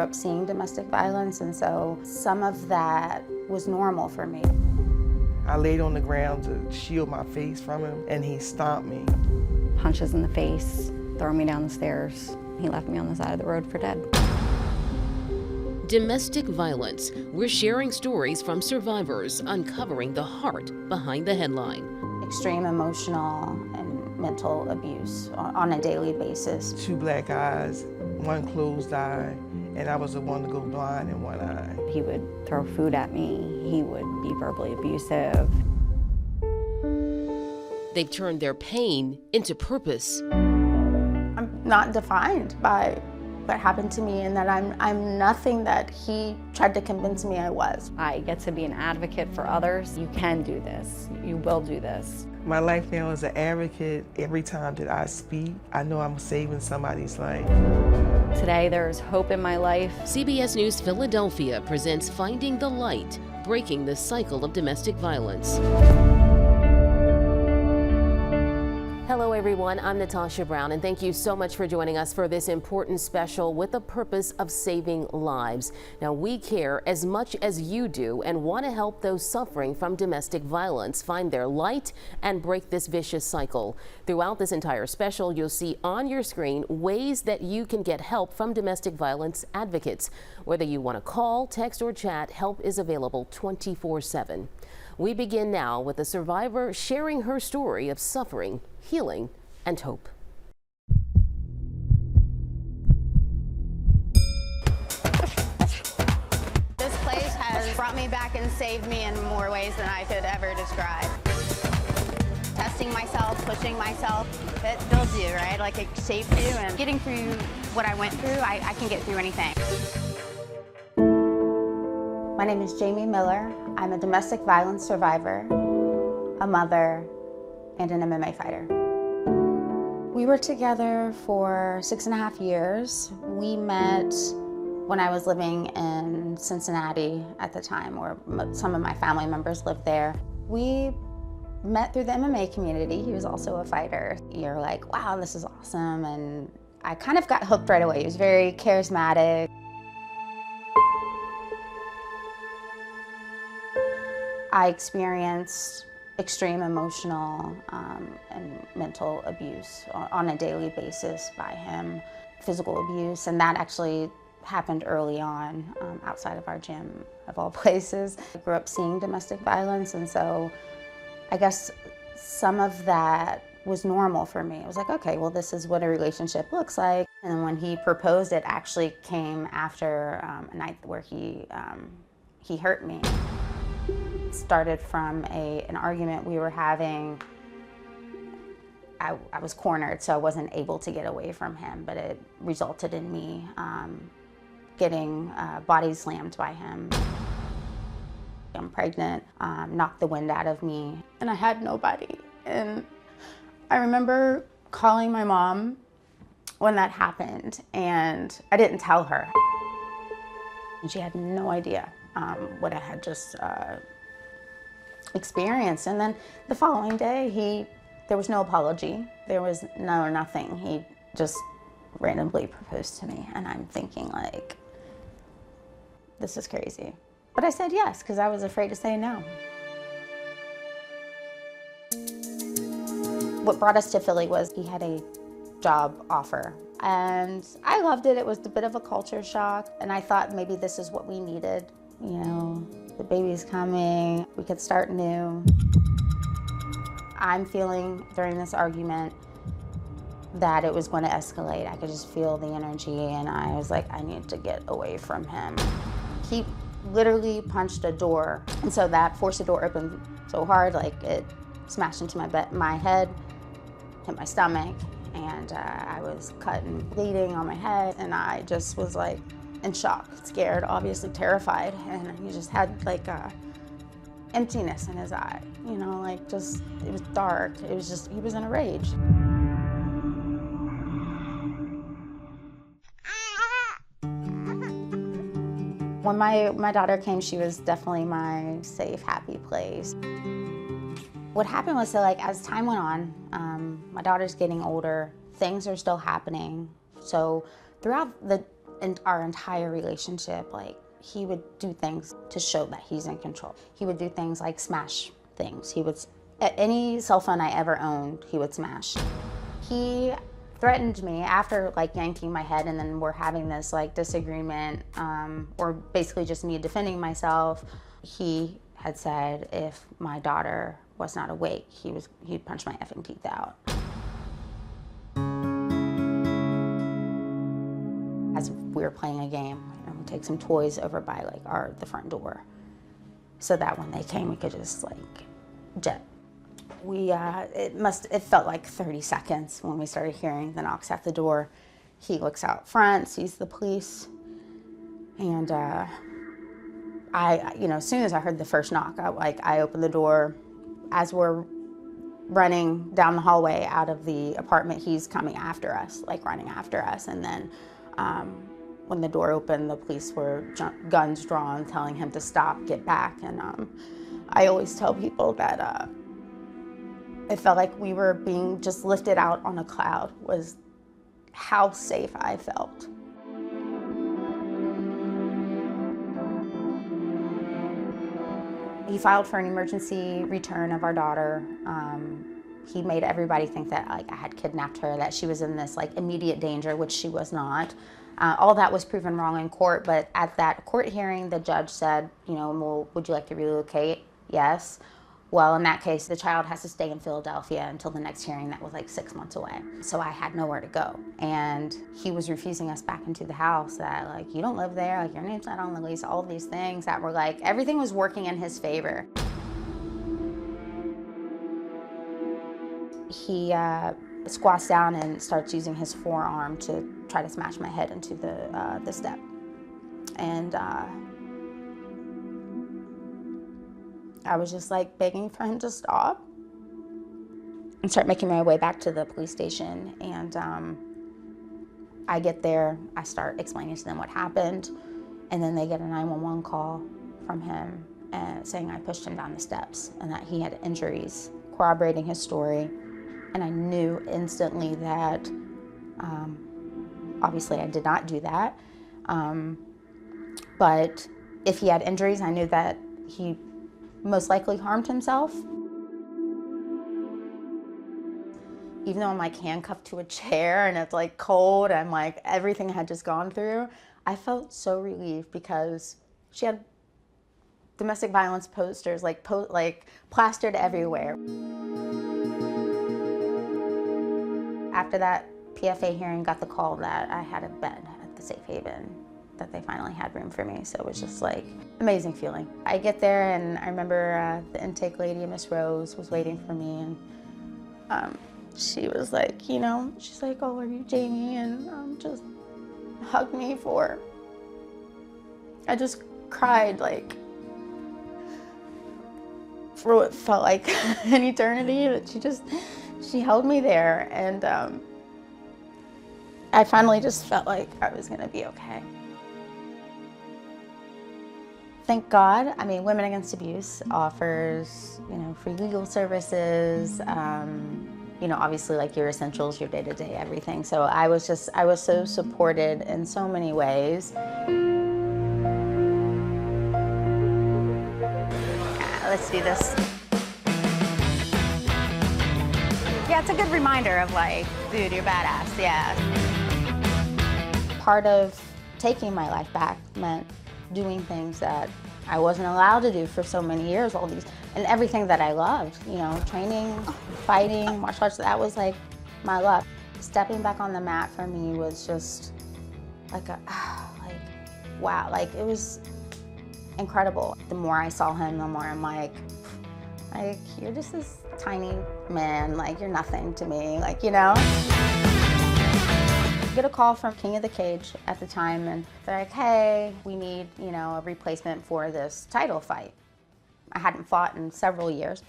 grew up seeing domestic violence, and so some of that was normal for me. I laid on the ground to shield my face from him, and he stomped me. Punches in the face, throwing me down the stairs. He left me on the side of the road for dead. Domestic violence. We're sharing stories from survivors, uncovering the heart behind the headline. Extreme emotional and mental abuse on a daily basis. 2 black eyes, 1 closed eye, and I was the one to go blind in 1 eye. He would throw food at me. He would be verbally abusive. They've turned their pain into purpose. I'm not defined by what happened to me, and that I'm nothing that he tried to convince me I was. I get to be an advocate for others. You can do this. You will do this. My life now is an advocate. Every time that I speak, I know I'm saving somebody's life. Today, there's hope in my life. CBS News Philadelphia presents Finding the Light, breaking the cycle of domestic violence. Hello everyone, I'm Natasha Brown, and thank you so much for joining us for this important special with the purpose of saving lives. Now, we care as much as you do and want to help those suffering from domestic violence find their light and break this vicious cycle. Throughout this entire special, you'll see on your screen ways that you can get help from domestic violence advocates. Whether you want to call, text, or chat, help is available 24/7. We begin now with a survivor sharing her story of suffering, healing, and hope. This place has brought me back and saved me in more ways than I could ever describe. Testing myself, pushing myself, it builds you, right? Like it shapes you, and getting through what I went through, I can get through anything. My name is Jamie Miller. I'm a domestic violence survivor, a mother, and an MMA fighter. We were together for 6.5 years. We met when I was living in Cincinnati at the time, where some of my family members lived there. We met through the MMA community. He was also a fighter. You're like, wow, this is awesome. And I kind of got hooked right away. He was very charismatic. I experienced extreme emotional and mental abuse on a daily basis by him, physical abuse, and that actually happened early on outside of our gym, of all places. I grew up seeing domestic violence, and so I guess some of that was normal for me. I was like, okay, well, this is what a relationship looks like. And when he proposed, it actually came after a night where he hurt me. It started from an argument we were having. I was cornered, so I wasn't able to get away from him, but it resulted in me getting body slammed by him. I'm pregnant, knocked the wind out of me, and I had nobody. And I remember calling my mom when that happened, and I didn't tell her. And she had no idea what I had just experienced. And then the following day, there was no apology. There was nothing. He just randomly proposed to me, and I'm thinking like, this is crazy. But I said yes, because I was afraid to say no. What brought us to Philly was he had a job offer, and I loved it. It was a bit of a culture shock, and I thought maybe this is what we needed. You know, the baby's coming, we could start new. I'm feeling during this argument that it was going to escalate. I could just feel the energy, and I was like, I need to get away from him. He literally punched a door, and so that forced the door open so hard, like it smashed into my head, hit my stomach, and I was cut and bleeding on my head, and I just was like in shock, scared, obviously terrified, and he just had like a emptiness in his eye, you know, like just, it was dark. It was just, he was in a rage. When my daughter came, she was definitely my safe, happy place. What happened was that, like, as time went on, my daughter's getting older, things are still happening. So throughout the In our entire relationship, like, he would do things to show that he's in control. He would do things like smash things. He would, any cell phone I ever owned, he would smash. He threatened me after like yanking my head, and then we're having this like disagreement, or basically just me defending myself. He had said if my daughter was not awake, he'd punch my effing teeth out. As we were playing a game, we'd take some toys over by like the front door, so that when they came, we could just like jet. It felt like 30 seconds when we started hearing the knocks at the door. He looks out front, sees the police, and as soon as I heard the first knock, I opened the door. As we're running down the hallway out of the apartment, he's coming after us, like running after us. And then when the door opened, the police were guns drawn, telling him to stop, get back. And I always tell people that it felt like we were being just lifted out on a cloud, was how safe I felt. He filed for an emergency return of our daughter. He made everybody think that like I had kidnapped her, that she was in this like immediate danger, which she was not. All that was proven wrong in court, but at that court hearing, the judge said, well, would you like to relocate? Yes. Well, in that case, the child has to stay in Philadelphia until the next hearing that was like 6 months away. So I had nowhere to go. And he was refusing us back into the house, that like, you don't live there, like your name's not on the lease, all of these things that were like, everything was working in his favor. He squats down and starts using his forearm to try to smash my head into the step. And I was just like begging for him to stop, and start making my way back to the police station. And I get there, I start explaining to them what happened, and then they get a 911 call from him saying I pushed him down the steps and that he had injuries, corroborating his story. And I knew instantly that obviously I did not do that, but if he had injuries, I knew that he most likely harmed himself. Even though I'm like handcuffed to a chair and it's like cold and like everything I had just gone through, I felt so relieved because she had domestic violence posters like plastered everywhere. After that PFA hearing, got the call that I had a bed at the Safe Haven, that they finally had room for me. So it was just like amazing feeling. I get there and I remember the intake lady, Miss Rose, was waiting for me, and she was like, she's like, oh, are you Jamie? And just hugged me I just cried like for what felt like an eternity, but she held me there, and I finally just felt like I was gonna be okay. Thank God. I mean, Women Against Abuse offers, free legal services, obviously like your essentials, your day-to-day everything. So I was so supported in so many ways. Let's do this. Yeah, it's a good reminder of like, dude, you're badass, yeah. Part of taking my life back meant doing things that I wasn't allowed to do for so many years, and everything that I loved, training, fighting, martial arts, that was like my love. Stepping back on the mat for me was just like wow, like it was incredible. The more I saw him, the more I'm like, you're just this tiny man, like you're nothing to me, Get a call from King of the Cage at the time, and they're like, hey, we need, a replacement for this title fight. I hadn't fought in several years.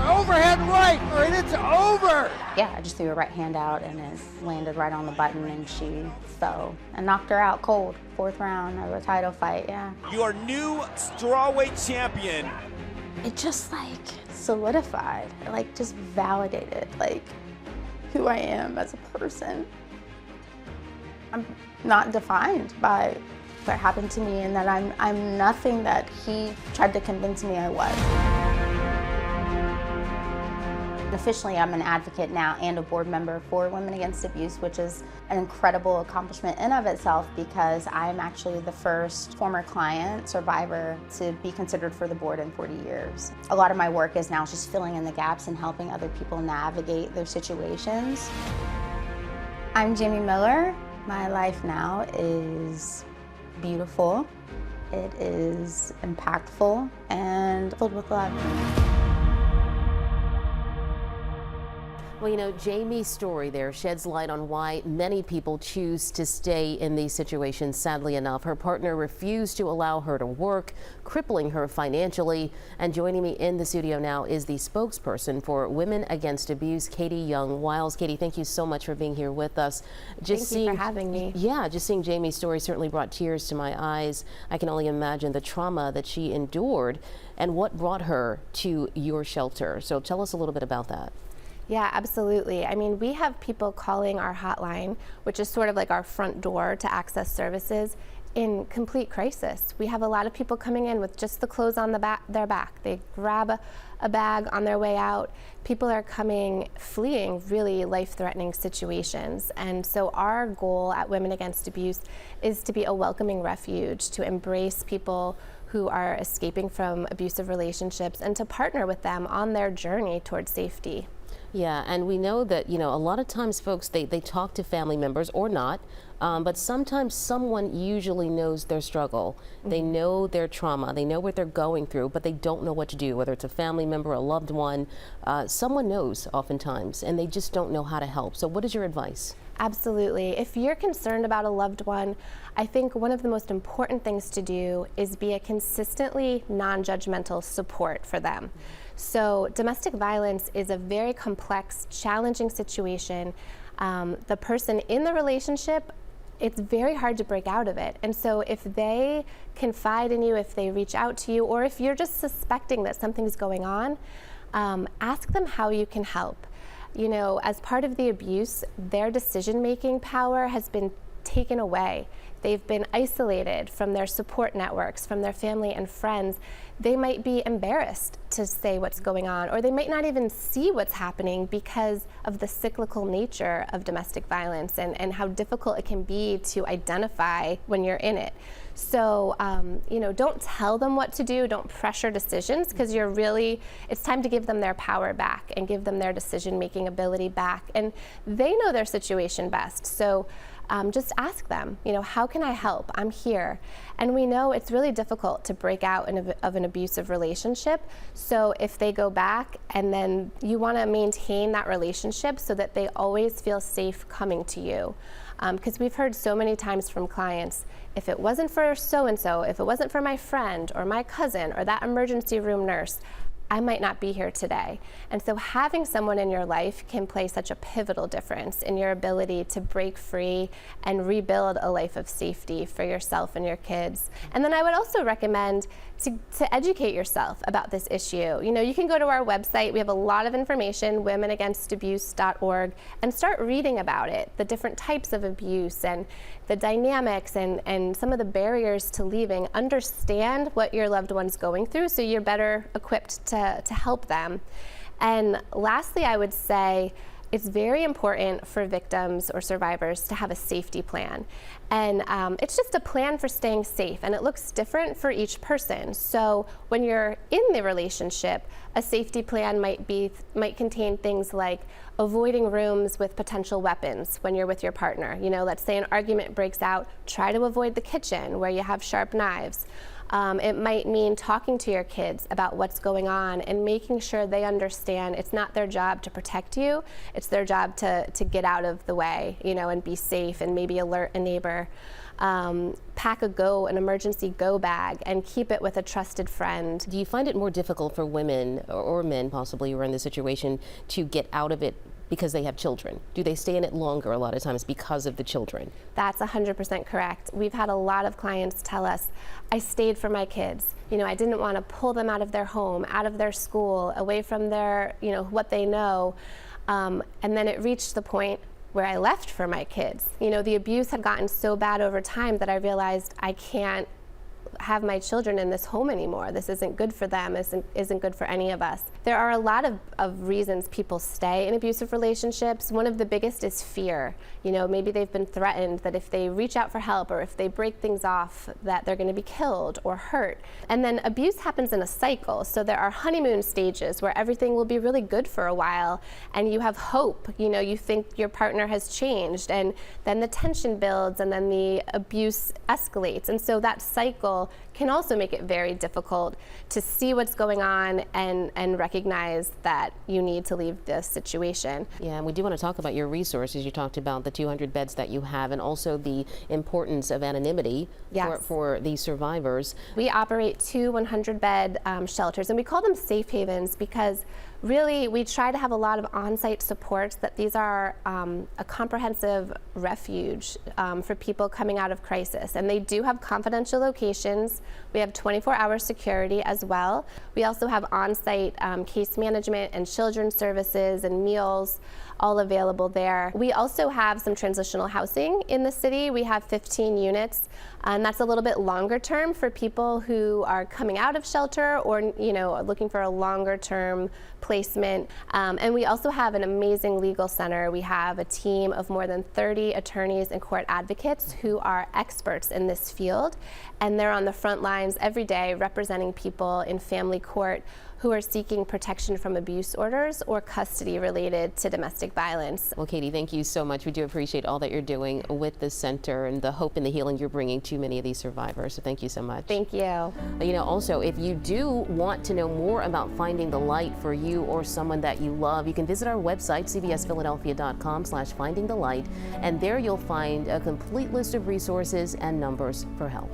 Overhead right, or it's over! Yeah, I just threw a right hand out and it landed right on the button, and she fell and knocked her out cold. 4th round of a title fight, yeah. Your new strawweight champion. It just solidified, just validated who I am as a person. I'm not defined by what happened to me, and that I'm nothing that he tried to convince me I was. Officially, I'm an advocate now and a board member for Women Against Abuse, which is an incredible accomplishment in of itself, because I'm actually the first former client survivor to be considered for the board in 40 years. A lot of my work is now just filling in the gaps and helping other people navigate their situations. I'm Jamie Miller. My life now is beautiful, it is impactful, and filled with love. Well, you know, Jamie's story there sheds light on why many people choose to stay in these situations. Sadly enough, her partner refused to allow her to work, crippling her financially. And joining me in the studio now is the spokesperson for Women Against Abuse, Katie Young-Wiles. Katie, thank you so much for being here with us. Thank you for having me. Yeah, just seeing Jamie's story certainly brought tears to my eyes. I can only imagine the trauma that she endured and what brought her to your shelter. So tell us a little bit about that. Yeah, absolutely. I mean, we have people calling our hotline, which is sort of like our front door to access services, in complete crisis. We have a lot of people coming in with just the clothes on their back. They grab a bag on their way out. People are coming, fleeing really life-threatening situations. And so our goal at Women Against Abuse is to be a welcoming refuge, to embrace people who are escaping from abusive relationships and to partner with them on their journey towards safety. Yeah, and we know that, you know, a lot of times folks, they talk to family members or not, but sometimes someone usually knows their struggle. Mm-hmm. They know their trauma, they know what they're going through, but they don't know what to do, whether it's a family member, a loved one. Someone knows oftentimes, and they just don't know how to help. So what is your advice? Absolutely. If you're concerned about a loved one, I think one of the most important things to do is be a consistently non-judgmental support for them. So domestic violence is a very complex, challenging situation. The person in the relationship, it's very hard to break out of it. And so if they confide in you, if they reach out to you, or if you're just suspecting that something's going on, ask them how you can help. You know, as part of the abuse, their decision-making power has been taken away. They've been isolated from their support networks, from their family and friends. They might be embarrassed to say what's going on, or they might not even see what's happening because of the cyclical nature of domestic violence and how difficult it can be to identify when you're in it. So, you know, don't tell them what to do, don't pressure decisions, because it's time to give them their power back and give them their decision-making ability back. And they know their situation best. So just ask them, you know, how can I help? I'm here. And we know it's really difficult to break out of an abusive relationship. So if they go back, and then you want to maintain that relationship so that they always feel safe coming to you. Because we've heard so many times from clients, if it wasn't for so-and-so, if it wasn't for my friend or my cousin or that emergency room nurse, I might not be here today. And so having someone in your life can play such a pivotal difference in your ability to break free and rebuild a life of safety for yourself and your kids. And then I would also recommend to educate yourself about this issue. You know, you can go to our website. We have a lot of information, womenagainst.abuse.org, and start reading about it, the different types of abuse and the dynamics and some of the barriers to leaving. Understand what your loved one's going through so you're better equipped to help them. And lastly, I would say it's very important for victims or survivors to have a safety plan. And it's just a plan for staying safe, and it looks different for each person. So when you're in the relationship, a safety plan might contain things like avoiding rooms with potential weapons when you're with your partner. You know, let's say an argument breaks out, try to avoid the kitchen where you have sharp knives. It might mean talking to your kids about what's going on and making sure they understand it's not their job to protect you, it's their job to get out of the way, you know, and be safe, and maybe alert a neighbor. Pack an emergency go bag, and keep it with a trusted friend. Do you find it more difficult for women or men possibly who are in this situation to get out of it because they have children? Do they stay in it longer a lot of times because of the children? That's 100% correct. We've had a lot of clients tell us, I stayed for my kids. You know, I didn't want to pull them out of their home, out of their school, away from their, you know, what they know. And then it reached the point where I left for my kids. You know, the abuse had gotten so bad over time that I realized I can't have my children in this home anymore. This isn't good for them, isn't good for any of us. There are a lot of reasons people stay in abusive relationships. One of the biggest is fear. You know, maybe they've been threatened that if they reach out for help or if they break things off, that they're going to be killed or hurt. And then abuse happens in a cycle. So there are honeymoon stages where everything will be really good for a while and you have hope. You know, you think your partner has changed, and then the tension builds and then the abuse escalates. And so that cycle can also make it very difficult to see what's going on and recognize that you need to leave this situation. Yeah, and we do want to talk about your resources. You talked about the 200 beds that you have and also the importance of anonymity for these survivors. We operate 2 100-bed shelters, and we call them safe havens because really we try to have a lot of on-site supports, that these are a comprehensive refuge for people coming out of crisis. And they do have confidential locations. We have 24-hour security as well. We also have on-site case management and children's services and meals all available there. We also have some transitional housing in the city. We have 15 units, and that's a little bit longer term for people who are coming out of shelter or, you know, looking for a longer term placement. And we also have an amazing legal center. We have a team of more than 30 attorneys and court advocates who are experts in this field, and they're on the front lines every day representing people in family court who are seeking protection from abuse orders or custody related to domestic violence. Well, Katie, thank you so much. We do appreciate all that you're doing with the center and the hope and the healing you're bringing to many of these survivors. So thank you so much. Thank you. You know, also, if you do want to know more about finding the light for you or someone that you love, you can visit our website, cbsphiladelphia.com/findingthelight, and there you'll find a complete list of resources and numbers for help.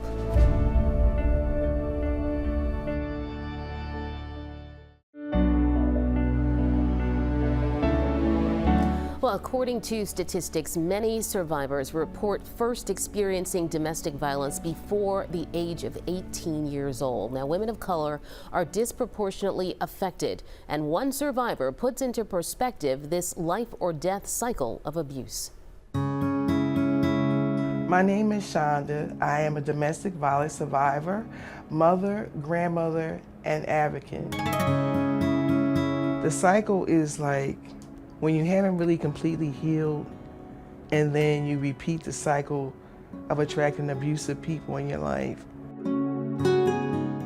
Well, according to statistics, many survivors report first experiencing domestic violence before the age of 18 years old. Now, women of color are disproportionately affected, and one survivor puts into perspective this life or death cycle of abuse. My name is Shonda. I am a domestic violence survivor, mother, grandmother, and advocate. The cycle is like when you haven't really completely healed and then you repeat the cycle of attracting abusive people in your life.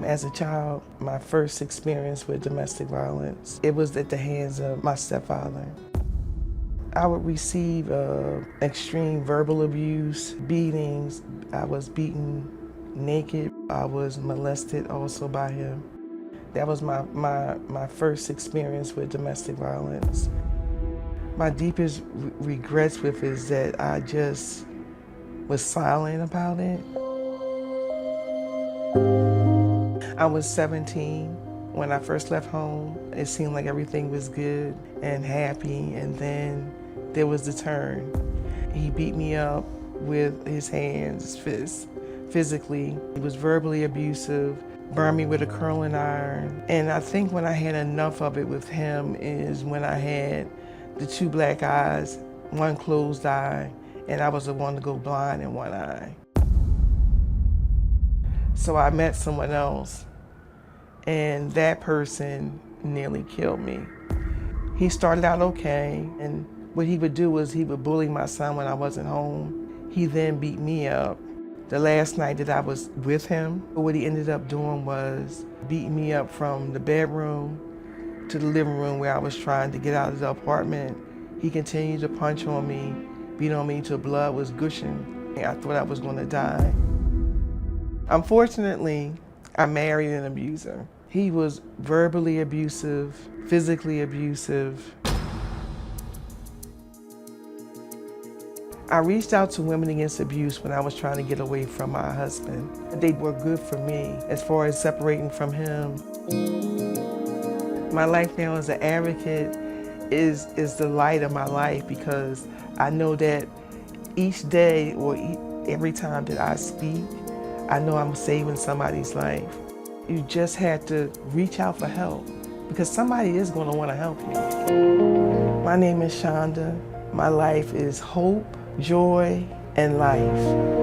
As a child, my first experience with domestic violence, it was at the hands of my stepfather. I would receive extreme verbal abuse, beatings. I was beaten naked. I was molested also by him. That was my first experience with domestic violence. My deepest regrets with it is that I just was silent about it. I was 17 when I first left home. It seemed like everything was good and happy, and then there was the turn. He beat me up with his hands, his fists, physically. He was verbally abusive, burned me with a curling iron. And I think when I had enough of it with him is when I had the 2 black eyes, 1 closed eye, and I was the one to go blind in 1 eye. So I met someone else, and that person nearly killed me. He started out okay, and what he would do was he would bully my son when I wasn't home. He then beat me up. The last night that I was with him, what he ended up doing was beating me up from the bedroom to the living room where I was trying to get out of the apartment. He continued to punch on me, beat on me till blood was gushing. I thought I was gonna die. Unfortunately, I married an abuser. He was verbally abusive, physically abusive. I reached out to Women Against Abuse when I was trying to get away from my husband. They were good for me as far as separating from him. My life now as an advocate is the light of my life, because I know that each day or every time that I speak, I know I'm saving somebody's life. You just had to reach out for help, because somebody is going to want to help you. My name is Shonda. My life is hope, joy, and life.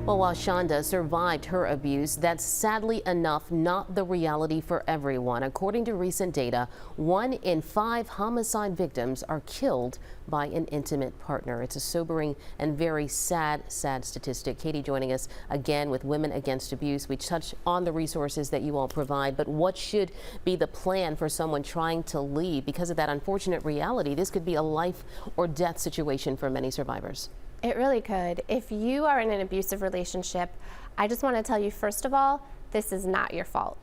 Well, while Shonda survived her abuse, that's sadly enough not the reality for everyone. According to recent data, 1 in 5 homicide victims are killed by an intimate partner. It's a sobering and very sad statistic. Katie joining us again with Women Against Abuse. We touch on the resources that you all provide, but what should be the plan for someone trying to leave? Because of that unfortunate reality, this could be a life or death situation for many survivors. It really could. If you are in an abusive relationship, I just want to tell you, first of all, this is not your fault.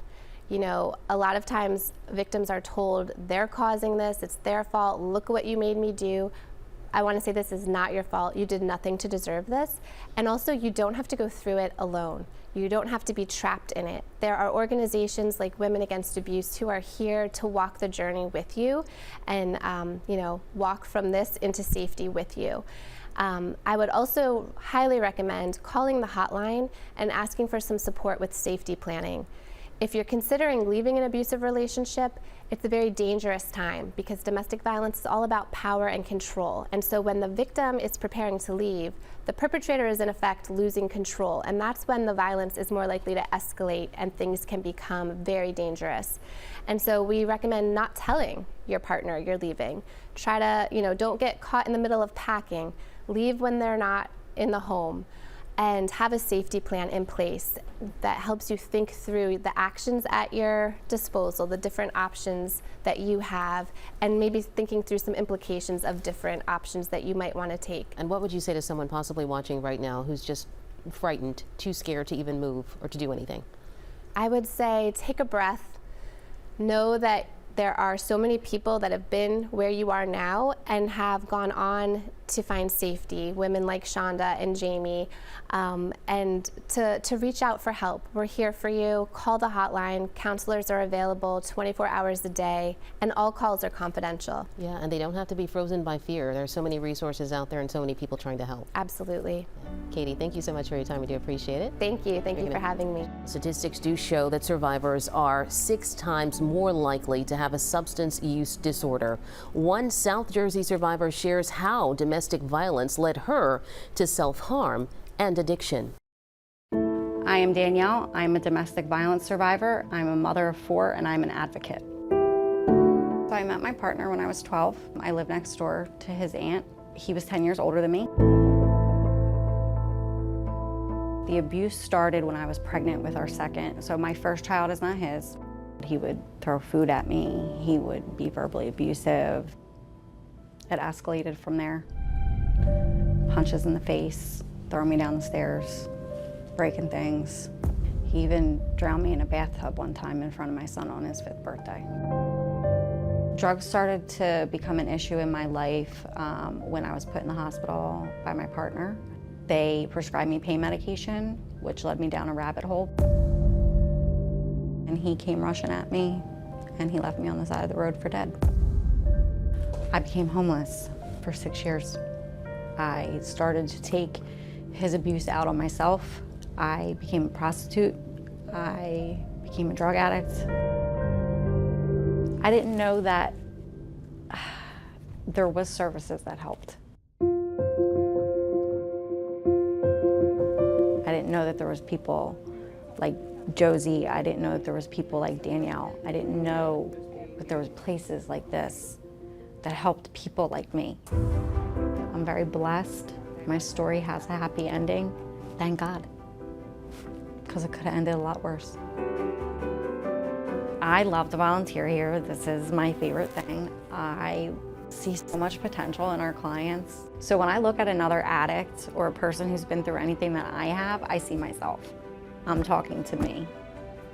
You know, a lot of times victims are told they're causing this, it's their fault, look what you made me do. I want to say this is not your fault. You did nothing to deserve this. And also, you don't have to go through it alone. You don't have to be trapped in it. There are organizations like Women Against Abuse who are here to walk the journey with you and, you know, walk from this into safety with you. I would also highly recommend calling the hotline and asking for some support with safety planning. If you're considering leaving an abusive relationship, it's a very dangerous time because domestic violence is all about power and control. And so when the victim is preparing to leave, the perpetrator is in effect losing control. And that's when the violence is more likely to escalate and things can become very dangerous. And so we recommend not telling your partner you're leaving. Try to, you know, don't get caught in the middle of packing. Leave when they're not in the home, and have a safety plan in place that helps you think through the actions at your disposal, the different options that you have, and maybe thinking through some implications of different options that you might want to take. And what would you say to someone possibly watching right now who's just frightened, too scared to even move or to do anything? I would say take a breath. Know that there are so many people that have been where you are now and have gone on to find safety, women like Shonda and Jamie, and to reach out for help. We're here for you. Call the hotline. Counselors are available 24 hours a day, and all calls are confidential. Yeah, and they don't have to be frozen by fear. There are so many resources out there and so many people trying to help. Absolutely. Katie, thank you so much for your time. We do appreciate it. Thank you. Thank you for having me. Statistics do show that survivors are 6 times more likely to have a substance use disorder. One South Jersey survivor shares how domestic violence led her to self-harm and addiction. I am Danielle. I'm a domestic violence survivor. I'm a mother of 4, and I'm an advocate. So I met my partner when I was 12. I lived next door to his aunt. He was 10 years older than me. The abuse started when I was pregnant with our second. So my first child is not his. He would throw food at me. He would be verbally abusive. It escalated from there. Punches in the face, throwing me down the stairs, breaking things. He even drowned me in a bathtub one time in front of my son on his 5th birthday. Drugs started to become an issue in my life when I was put in the hospital by my partner. They prescribed me pain medication, which led me down a rabbit hole. And he came rushing at me, and he left me on the side of the road for dead. I became homeless for 6 years. I started to take his abuse out on myself. I became a prostitute. I became a drug addict. I didn't know that there was services that helped. I didn't know that there was people like Josie. I didn't know that there was people like Danielle. I didn't know that there was places like this that helped people like me. I'm very blessed. My story has a happy ending. Thank God, because it could have ended a lot worse. I love to volunteer here. This is my favorite thing. I see so much potential in our clients. So when I look at another addict or a person who's been through anything that I have, I see myself. I'm talking to me.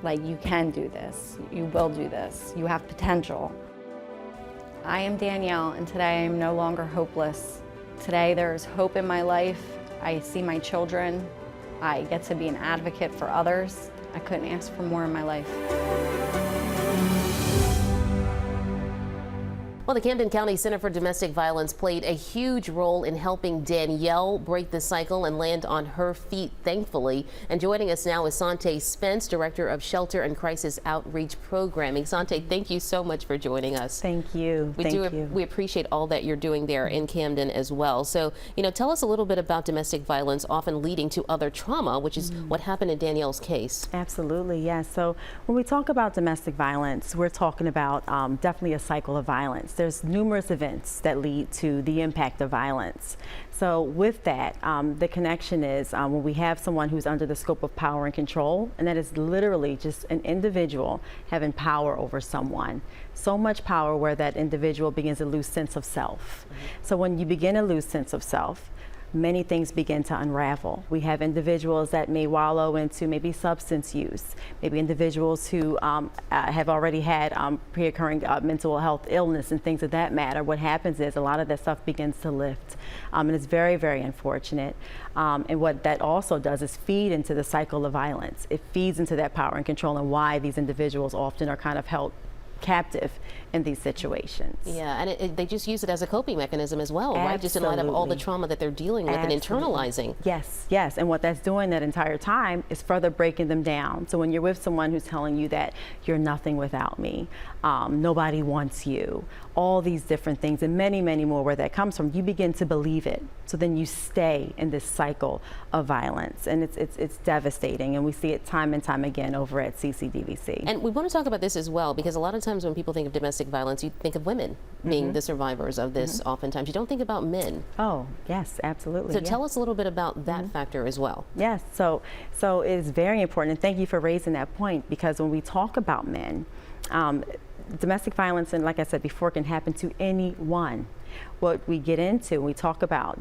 Like, you can do this. You will do this. You have potential. I am Danielle, and today I am no longer hopeless. Today there is hope in my life. I see my children. I get to be an advocate for others. I couldn't ask for more in my life. Well, the Camden County Center for Domestic Violence played a huge role in helping Danielle break the cycle and land on her feet, thankfully. And joining us now is Sante Spence, Director of Shelter and Crisis Outreach Programming. Sante, thank you so much for joining us. Thank you. We appreciate all that you're doing there in Camden as well. So, tell us a little bit about domestic violence often leading to other trauma, which is what happened in Danielle's case. Absolutely, yes. So when we talk about domestic violence, we're talking about definitely a cycle of violence. There's numerous events that lead to the impact of violence. So with that, the connection is when we have someone who's under the scope of power and control, and that is literally just an individual having power over someone. So much power where that individual begins to lose sense of self. So when you begin to lose sense of self, many things begin to unravel. We have individuals that may wallow into maybe substance use, maybe individuals who have already had pre-occurring mental health illness and things of that matter. What happens is a lot of that stuff begins to lift, and it's very, very unfortunate. And what that also does is feed into the cycle of violence. It feeds into that power and control and why these individuals often are kind of held captive in these situations. Yeah, and they just use it as a coping mechanism as well, right? Just in light of all the trauma that they're dealing with and internalizing. Yes, yes, and what that's doing that entire time is further breaking them down. So when you're with someone who's telling you that you're nothing without me, nobody wants you, all these different things and many, many more where that comes from, you begin to believe it. So then you stay in this cycle of violence, and it's devastating, and we see it time and time again over at CCDVC. And we want to talk about this as well, because a lot of times when people think of domestic violence, you think of women being the survivors of this. Oftentimes you don't think about men. Oh, yes, absolutely. So tell us a little bit about that factor as well. Yes, so it is very important, and thank you for raising that point, because when we talk about men, domestic violence, and like I said before, can happen to anyone. What we get into when we talk about,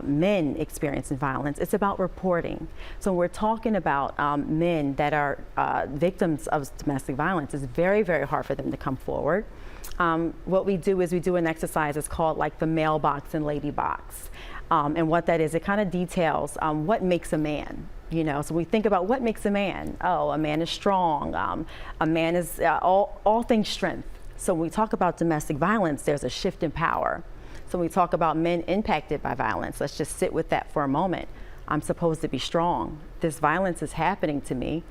men experiencing violence, it's about reporting. So when we're talking about men that are victims of domestic violence, it's very, very hard for them to come forward. What we do is we do an exercise, it's called like the mailbox and lady box. And what that is, it kind of details what makes a man. So we think about what makes a man. Oh, a man is strong. A man is all things strength. So when we talk about domestic violence, there's a shift in power. So when we talk about men impacted by violence, let's just sit with that for a moment. I'm supposed to be strong. This violence is happening to me.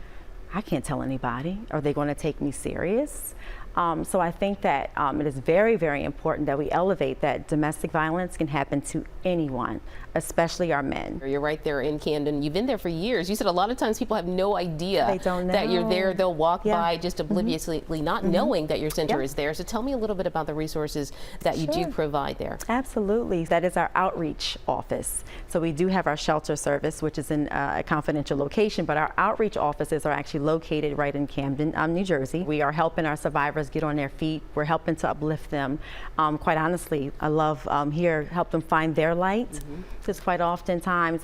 I can't tell anybody. Are they going to take me serious? So I think that it is very, very important that we elevate that domestic violence can happen to anyone, especially our men. You're right there in Camden. You've been there for years. You said a lot of times people have no idea that you're there. They'll walk by just obliviously, not knowing that your center is there. So tell me a little bit about the resources that you do provide there. Absolutely. That is our outreach office. So we do have our shelter service, which is in a confidential location, but our outreach offices are actually located right in Camden, New Jersey. We are helping our survivors get on their feet. We're helping to uplift them. Quite honestly, I love help them find their light, because quite oftentimes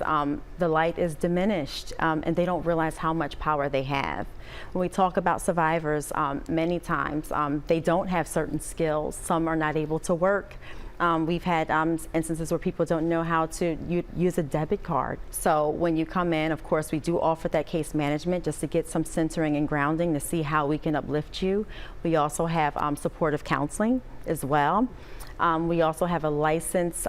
the light is diminished and they don't realize how much power they have. When we talk about survivors, many times they don't have certain skills. Some are not able to work. We've had instances where people don't know how to use a debit card. So when you come in, of course, we do offer that case management just to get some centering and grounding to see how we can uplift you. We also have supportive counseling as well. We also have a licensed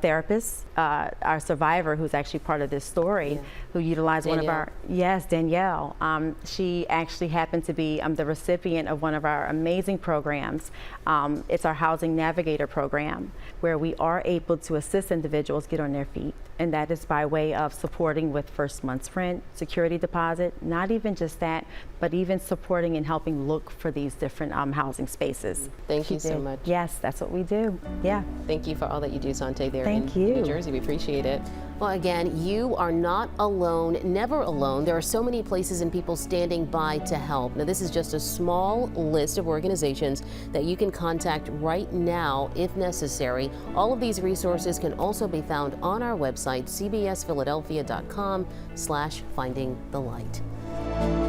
therapist, our survivor, who's actually part of this story, who utilized one of our, Danielle. She actually happened to be the recipient of one of our amazing programs. It's our Housing Navigator program, where we are able to assist individuals get on their feet. And that is by way of supporting with first month's rent, security deposit, not even just that, but even supporting and helping look for these different housing spaces. Thank you so much. Yes, that's what we do. Yeah. Thank you for all that you do, Sante, there in you. New Jersey. We appreciate it. Well, again, you are not alone, never alone. There are so many places and people standing by to help. Now, this is just a small list of organizations that you can contact right now if necessary. All of these resources can also be found on our website, cbsphiladelphia.com/findingthelight.